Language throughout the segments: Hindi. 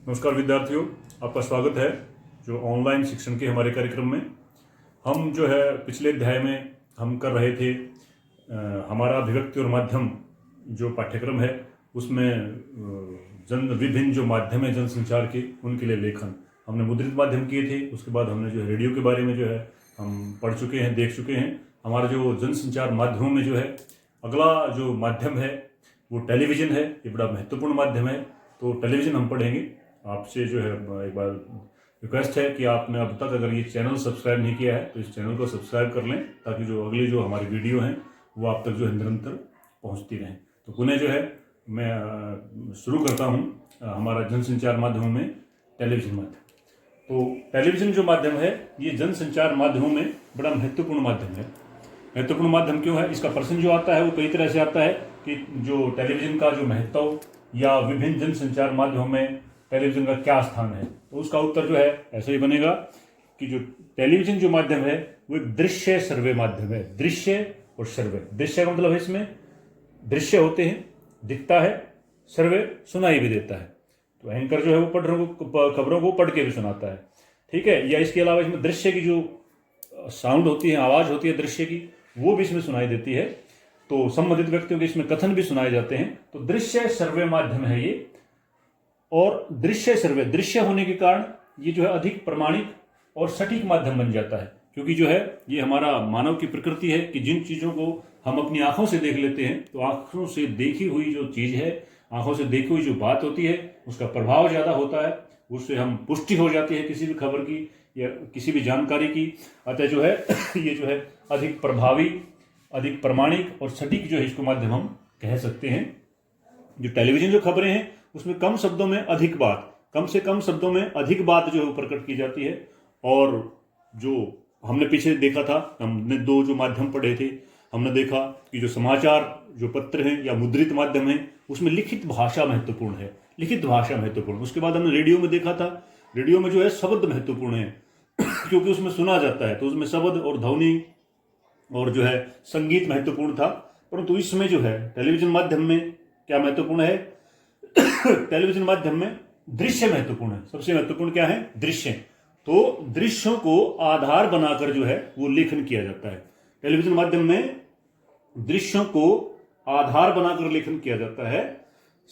नमस्कार विद्यार्थियों, आपका स्वागत है जो ऑनलाइन शिक्षण के हमारे कार्यक्रम में। हम जो है पिछले अध्याय में हम कर रहे थे हमारा अभिव्यक्ति और माध्यम जो पाठ्यक्रम है उसमें विभिन्न जो माध्यम है जनसंचार के उनके लिए लेखन हमने मुद्रित माध्यम किए थे। उसके बाद हमने जो है रेडियो के बारे में जो है हम पढ़ चुके हैं, देख चुके हैं। हमारा जो जनसंचार माध्यमों में जो है अगला जो माध्यम है वो टेलीविज़न है। ये बड़ा महत्वपूर्ण माध्यम है, तो टेलीविज़न हम पढ़ेंगे। आपसे जो है एक बार रिक्वेस्ट है कि आपने अब तक अगर ये चैनल सब्सक्राइब नहीं किया है तो इस चैनल को सब्सक्राइब कर लें, ताकि जो अगली जो हमारी वीडियो हैं वो आप तक जो है निरंतर पहुंचती रहें। तो पुनः जो है मैं शुरू करता हूं हमारा जनसंचार माध्यमों में टेलीविज़न माध्यम। तो टेलीविज़न जो माध्यम है ये जनसंचार माध्यमों में बड़ा महत्वपूर्ण माध्यम है। महत्वपूर्ण माध्यम क्यों है? इसका प्रश्न जो आता है वो कई तरह से आता है कि जो टेलीविज़न का जो महत्व या विभिन्न जनसंचार माध्यमों में टेलीविज़न का क्या स्थान है। तो उसका उत्तर जो है ऐसे ही बनेगा कि जो टेलीविज़न जो माध्यम है वो एक दृश्य सर्वे माध्यम है। दृश्य और सर्वे, दृश्य का मतलब है इसमें दृश्य होते हैं, दिखता है, सर्वे सुनाई भी देता है। तो एंकर जो है वो खबरों को पढ़ के भी सुनाता है, ठीक है। या इसके अलावा इसमें दृश्य की जो साउंड होती है, आवाज़ होती है दृश्य की, वो भी इसमें सुनाई देती है। तो संबंधित व्यक्तियों के इसमें कथन भी सुनाए जाते हैं। तो दृश्य सर्वे माध्यम है ये। और दृश्य सर्वे, दृश्य होने के कारण ये जो है अधिक प्रमाणिक और सटीक माध्यम बन जाता है, क्योंकि जो है ये हमारा मानव की प्रकृति है कि जिन चीज़ों को हम अपनी आंखों से देख लेते हैं तो आंखों से देखी हुई जो चीज़ है, आंखों से देखी हुई जो बात होती है उसका प्रभाव ज़्यादा होता है, उससे हम पुष्टि हो जाती है किसी भी खबर की या किसी भी जानकारी की। अतः जो है ये जो है अधिक प्रभावी, अधिक प्रमाणिक और सटीक जो है इसको माध्यम हम कह सकते हैं। जो टेलीविज़न जो खबरें हैं उसमें कम शब्दों में अधिक बात, कम से कम शब्दों में अधिक बात जो है प्रकट की जाती है। और जो हमने पीछे देखा था, हमने दो जो माध्यम पढ़े थे, हमने देखा कि जो समाचार जो पत्र हैं या मुद्रित माध्यम है उसमें लिखित भाषा महत्वपूर्ण है, लिखित भाषा महत्वपूर्ण। उसके बाद हमने रेडियो में देखा था, रेडियो में जो है शब्द महत्वपूर्ण है क्योंकि उसमें सुना जाता है, तो उसमें शब्द और ध्वनि और जो है संगीत महत्वपूर्ण था। परंतु इसमें जो है टेलीविज़न माध्यम में क्या महत्वपूर्ण है? टेलीविज़न माध्यम में दृश्य महत्वपूर्ण है। सबसे महत्वपूर्ण क्या है? दृश्य। तो दृश्यों को आधार बनाकर जो है वो लेखन किया जाता है। टेलीविज़न माध्यम में दृश्यों को आधार बनाकर लेखन किया जाता है।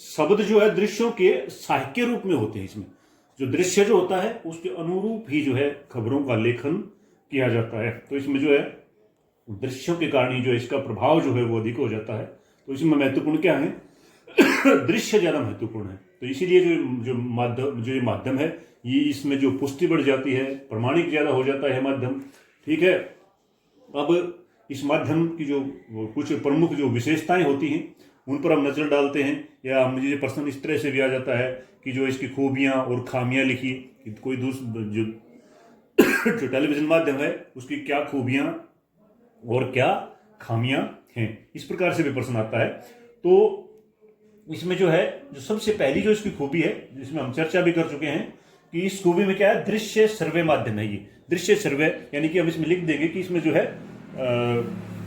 शब्द जो है दृश्यों के साहित्य रूप में होते हैं। इसमें जो दृश्य जो होता है उसके अनुरूप ही जो है खबरों का लेखन किया जाता है। तो इसमें जो है दृश्यों के कारण ही जो इसका प्रभाव जो है वो अधिक हो जाता है। तो इसमें महत्वपूर्ण क्या है? दृश्य ज्यादा महत्वपूर्ण है। तो इसीलिए जो माध्यम है ये इसमें जो पुष्टि बढ़ जाती है, प्रमाणिक ज्यादा हो जाता है माध्यम, ठीक है। अब इस माध्यम की जो कुछ प्रमुख जो विशेषताएं होती हैं उन पर हम नजर डालते हैं, या मुझे प्रश्न इस तरह से भी आ जाता है कि जो इसकी खूबियां और खामियां लिखी, कोई जो टेलीविजन माध्यम है उसकी क्या खूबियां और क्या खामियां हैं, इस प्रकार से भी प्रश्न आता है। तो इसमें जो है जो सबसे पहली जो इसकी खूबी है जिसमें हम चर्चा भी कर चुके हैं कि इस खूबी में क्या है? दृश्य सर्वे माध्यम है। ये दृश्य सर्वे यानी कि हम इसमें लिख देंगे कि इसमें जो है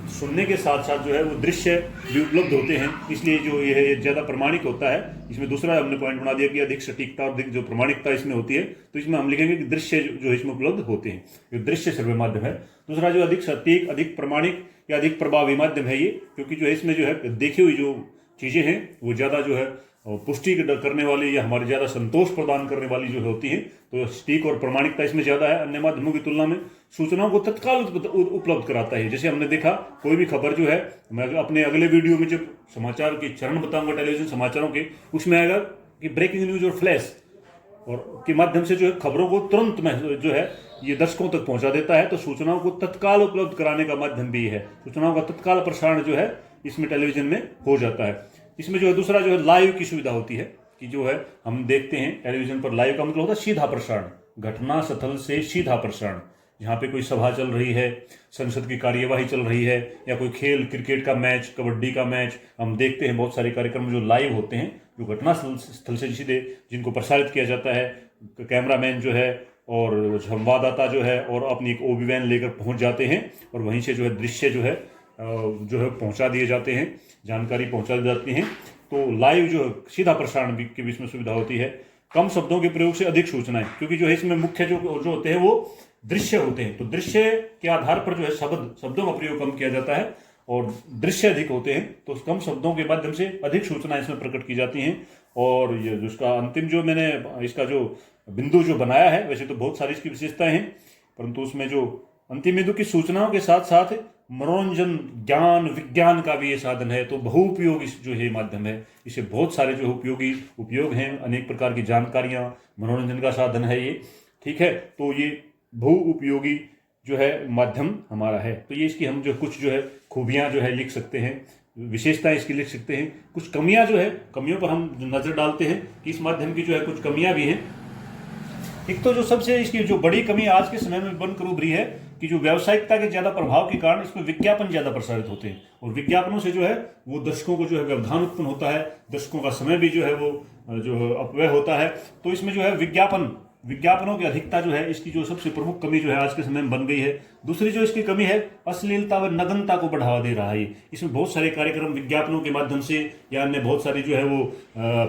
सुनने के साथ साथ जो है वो दृश्य भी उपलब्ध होते हैं, इसलिए जो ये है ज्यादा प्रमाणिक होता है। इसमें दूसरा हमने पॉइंट बना दिया कि अधिक सटीकता और अधिक जो प्रमाणिकता इसमें होती है, तो इसमें हम लिखेंगे कि दृश्य जो इसमें उपलब्ध होते हैं, जो दृश्य सर्वे माध्यम है। दूसरा जो अधिक सटीक, अधिक प्रमाणिक या अधिक प्रभावी माध्यम है ये, क्योंकि जो है इसमें जो है देखी हुई जो चीजें हैं वो ज्यादा जो है पुष्टि करने वाली या हमारे ज्यादा संतोष प्रदान करने वाली जो होती है। तो सटीक और प्रमाणिकता इसमें ज्यादा है। अन्य माध्यमों की तुलना में सूचनाओं को तत्काल उपलब्ध कराता है। जैसे हमने देखा कोई भी खबर जो है, मैं अपने अगले वीडियो में जब समाचार के चरण बताऊंगा टेलीविजन समाचारों के, उसमें आएगा कि ब्रेकिंग न्यूज और फ्लैश और के माध्यम से जो है खबरों को तुरंत में जो है ये दर्शकों तक पहुंचा देता है। तो सूचनाओं को तत्काल उपलब्ध कराने का माध्यम भी है। सूचनाओं का तत्काल प्रसारण जो है इसमें टेलीविजन में हो जाता है। इसमें जो है दूसरा जो है लाइव की सुविधा होती है कि जो है हम देखते हैं टेलीविजन पर। लाइव का मतलब होता है सीधा प्रसारण, घटना स्थल से सीधा प्रसारण। जहाँ पे कोई सभा चल रही है, संसद की कार्यवाही चल रही है, या कोई खेल, क्रिकेट का मैच, कबड्डी का मैच, हम देखते हैं बहुत सारे कार्यक्रम जो लाइव होते हैं, जो घटना स्थल से सीधे जिनको प्रसारित किया जाता है। कैमरामैन जो है और संवाददाता जो है और अपनी एक ओबी वैन लेकर पहुंच जाते हैं और वहीं से जो है दृश्य जो है पहुंचा दिए जाते हैं, जानकारी पहुंचा दी जाती है। तो लाइव जो सीधा प्रसारण की भी इसमें सुविधा होती है। कम शब्दों के प्रयोग से अधिक सूचनाएं, क्योंकि जो है इसमें मुख्य जो होते हैं वो दृश्य होते हैं, तो दृश्य के आधार पर जो है शब्दों का प्रयोग कम किया जाता है और दृश्य अधिक होते हैं, तो कम शब्दों के माध्यम से अधिक सूचनाएं इसमें प्रकट की जाती हैं। और ये जिसका अंतिम जो मैंने इसका जो बिंदु जो बनाया है, वैसे तो बहुत सारी इसकी विशेषताएं हैं, परंतु उसमें जो अंतिम बिंदु की सूचनाओं के साथ साथ मनोरंजन, ज्ञान, विज्ञान का भी ये साधन है, तो बहुउपयोगी जो है माध्यम है, इसे बहुत सारे जो उपयोगी उपयोग हैं, अनेक प्रकार की जानकारियां, मनोरंजन का साधन है ये, ठीक है। तो ये बहुउपयोगी जो है माध्यम हमारा है। तो ये इसकी हम जो कुछ जो है खूबियां जो है लिख सकते हैं, विशेषताएं इसकी लिख सकते हैं, कुछ कमियां जो है कमियों पर हम नजर डालते हैं कि इस माध्यम की जो है कुछ कमियां भी हैं। एक तो जो सबसे इसकी जो बड़ी कमी आज के समय में बनकर उभरी है कि जो व्यावसायिकता के ज्यादा प्रभाव के कारण इसमें विज्ञापन ज्यादा प्रसारित होते हैं, और विज्ञापनों से जो है वो दर्शकों को जो है व्यवधान उत्पन्न होता है, दर्शकों का समय भी जो है वो जो अपव्यय होता है। तो इसमें जो है विज्ञापनों की अधिकता जो है इसकी जो सबसे प्रमुख कमी जो है आज के समय में बन गई है। दूसरी जो इसकी कमी है, अश्लीलता व नग्नता को बढ़ावा दे रहा है। इसमें बहुत सारे कार्यक्रम विज्ञापनों के माध्यम से या अन्य बहुत सारी जो है वो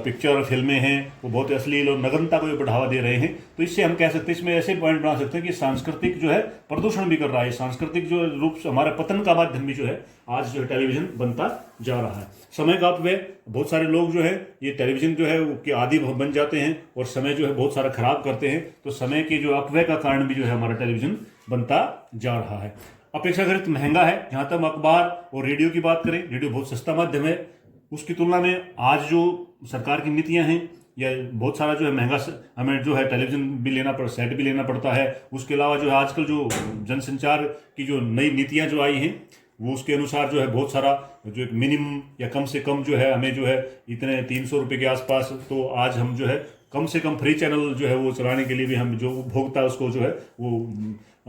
पिक्चर और फिल्में हैं, वो बहुत अश्लील और नग्नता को भी बढ़ावा दे रहे हैं। तो इससे हम कह सकते हैं, इसमें ऐसे पॉइंट बना सकते हैं कि सांस्कृतिक जो है प्रदूषण भी कर रहा है, सांस्कृतिक जो रूप से हमारा पतन का माध्यम भी जो है आज जो है टेलीविजन बनता जा रहा है। समय का अपव्यय, बहुत सारे लोग जो है ये टेलीविजन जो है के आदी बन जाते हैं और समय जो है बहुत सारा खराब करते हैं, तो समय के जो अपव्यय का कारण भी जो है हमारा टेलीविजन बनता जा रहा है। अपेक्षाकृत महंगा है। जहां तक अखबार और रेडियो की बात करें, रेडियो बहुत सस्ता माध्यम है, उसकी तुलना में आज जो सरकार की नीतियां हैं या बहुत सारा जो है महंगा हमें जो है टेलीविजन भी लेना सेट भी लेना पड़ता है। उसके अलावा जो है आजकल जो जनसंचार की जो नई नीतियां जो आई हैं वो उसके अनुसार जो है बहुत सारा जो एक मिनिमम या कम से कम जो है हमें जो है इतने 300 रुपये के आसपास, तो आज हम जो है कम से कम फ्री चैनल जो है वो चलाने के लिए भी हम जो उपभोक्ता उसको जो है वो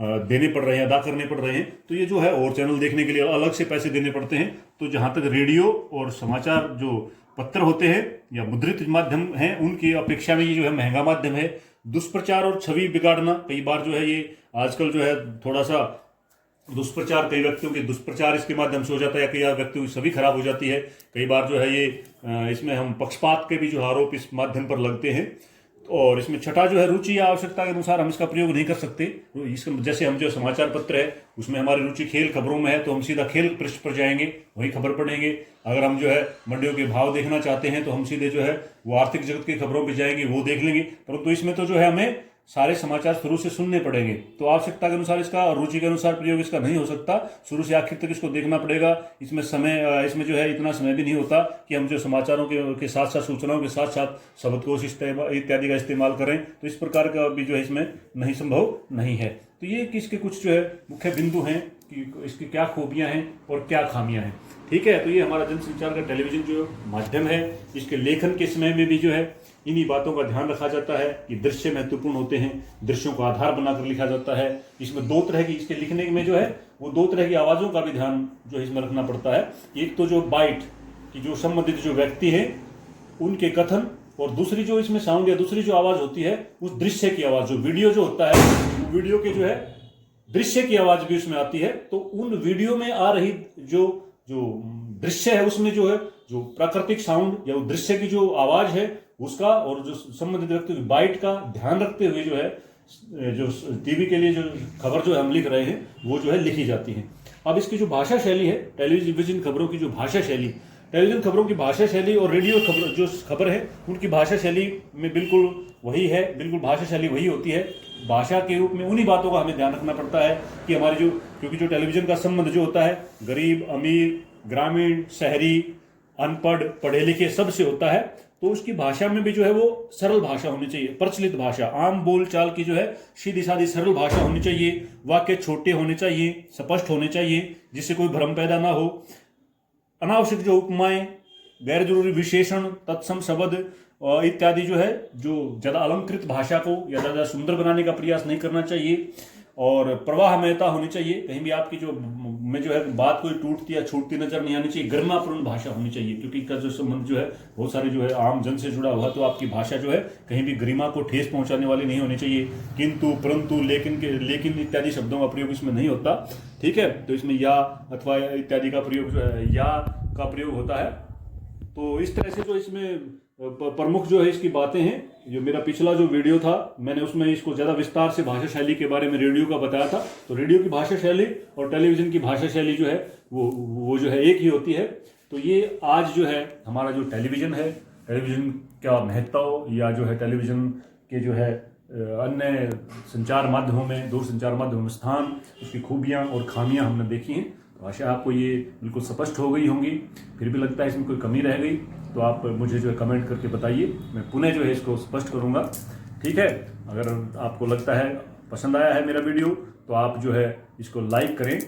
देने पड़ रहे हैं, अदा करने पड़ रहे हैं। तो ये जो है और चैनल देखने के लिए अलग से पैसे देने पड़ते हैं। तो जहाँ तक रेडियो और समाचार जो पत्र होते हैं या मुद्रित माध्यम हैं उनकी अपेक्षा में ये जो है महंगा माध्यम है। दुष्प्रचार और छवि बिगाड़ना, कई बार जो है ये आजकल जो है थोड़ा सा दुष्प्रचार, कई व्यक्तियों के दुष्प्रचार इसके माध्यम से हो जाता है, कई व्यक्तियों की छवि खराब हो जाती है। कई बार जो है ये इसमें हम पक्षपात के भी जो आरोप इस माध्यम पर लगते हैं। और इसमें छठा जो है रुचि या आवश्यकता के अनुसार हम इसका प्रयोग नहीं कर सकते। जैसे हम जो समाचार पत्र है उसमें हमारी रुचि खेल खबरों में है, तो हम सीधा खेल पृष्ठ पर जाएंगे, वही खबर पढ़ेंगे। अगर हम जो है मंडियों के भाव देखना चाहते हैं तो हम सीधे जो है वो आर्थिक जगत की खबरों पर जाएंगे, वो देख लेंगे। परंतु इसमें तो जो है हमें सारे समाचार शुरू से सुनने पड़ेंगे, तो आवश्यकता के अनुसार इसका और रुचि के अनुसार प्रयोग इसका नहीं हो सकता। शुरू से आखिर तक इसको देखना पड़ेगा। इसमें इसमें जो है इतना समय भी नहीं होता कि हम जो समाचारों के साथ साथ सूचनाओं के साथ साथ शब्दकोश इत्यादि का इस्तेमाल करें, तो इस प्रकार का भी जो है इसमें नहीं संभव नहीं है। तो ये इसके कुछ जो है मुख्य बिंदु हैं कि इसकी क्या खूबियां हैं और क्या खामियां हैं, ठीक है। तो ये हमारा जनसंचार का टेलीविजन जो माध्यम है, इसके लेखन के समय में भी जो है इन्हीं बातों का ध्यान रखा जाता है कि दृश्य महत्वपूर्ण होते हैं, दृश्यों को आधार बनाकर लिखा जाता है। इसमें दो तरह की, इसके लिखने में जो है वो दो तरह की आवाज़ों का भी ध्यान जो है इसमें रखना पड़ता है। एक तो जो बाइट की जो संबंधित जो व्यक्ति हैं उनके कथन, और दूसरी जो इसमें साउंड या दूसरी जो आवाज़ होती है उस दृश्य की आवाज़, जो वीडियो जो होता है वीडियो के जो है दृश्य की आवाज़ भी उसमें आती है। तो उन वीडियो में आ रही जो दृश्य है उसमें जो है जो प्राकृतिक साउंड या दृश्य की जो आवाज़ है उसका और जो संबंधित व्यक्ति की बाइट का ध्यान रखते हुए जो है जो टीवी के लिए जो खबर जो हम लिख रहे हैं वो जो है लिखी जाती है। अब इसकी जो भाषा शैली है, टेलीविजन खबरों की जो भाषा शैली, टेलीविजन खबरों की भाषा शैली और रेडियो खबर जो खबर है उनकी भाषा शैली में बिल्कुल वही है, बिल्कुल भाषा शैली वही होती है। भाषा के रूप में उन्हीं बातों का हमें ध्यान रखना पड़ता है कि हमारी क्योंकि जो टेलीविजन का संबंध जो होता है गरीब अमीर, ग्रामीण, शहरी, अनपढ़, पढ़े लिखे सबसे होता है, तो उसकी भाषा में भी जो है वो सरल भाषा होनी चाहिए, प्रचलित भाषा, आम बोलचाल की जो है सीधी सादी सरल भाषा होनी चाहिए। वाक्य छोटे होने चाहिए, स्पष्ट होने चाहिए, जिससे कोई भ्रम पैदा ना हो। अनावश्यक जो उपमाएं, गैर जरूरी विशेषण, तत्सम शब्द इत्यादि जो है जो ज़्यादा अलंकृत भाषा को या ज़्यादा सुंदर बनाने का प्रयास नहीं करना चाहिए। और प्रवाहमयता होनी चाहिए, कहीं भी आपकी जो में जो है बात कोई टूटती या छूटती नजर नहीं आनी चाहिए। गरिमापूर्ण भाषा होनी चाहिए, क्योंकि इसका जो संबंध जो है बहुत सारे जो है आम जन से जुड़ा हुआ, तो आपकी भाषा जो है कहीं भी गरिमा को ठेस पहुंचाने वाली नहीं होनी चाहिए। किंतु, परंतु, लेकिन इत्यादि शब्दों का प्रयोग इसमें नहीं होता, ठीक है। तो इसमें या अथवा इत्यादि का प्रयोग जो है या का प्रयोग होता है। तो इस तरह से जो इसमें प्रमुख जो है इसकी बातें हैं। जो मेरा पिछला जो वीडियो था मैंने उसमें इसको ज़्यादा विस्तार से भाषा शैली के बारे में रेडियो का बताया था। तो रेडियो की भाषा शैली और टेलीविज़न की भाषा शैली जो है वो जो है एक ही होती है। तो ये आज जो है हमारा जो टेलीविज़न है, टेलीविज़न का महत्व या जो है टेलीविज़न के जो है अन्य संचार माध्यमों में, दूरसंचार माध्यमों में स्थान, उसकी खूबियाँ और खामियाँ हमने देखी हैं। तो आशा आपको ये बिल्कुल स्पष्ट हो गई होंगी। फिर भी लगता है इसमें कोई कमी रह गई तो आप मुझे जो है कमेंट करके बताइए, मैं पुनः जो है इसको स्पष्ट करूँगा। ठीक है, अगर आपको लगता है पसंद आया है मेरा वीडियो तो आप जो है इसको लाइक करें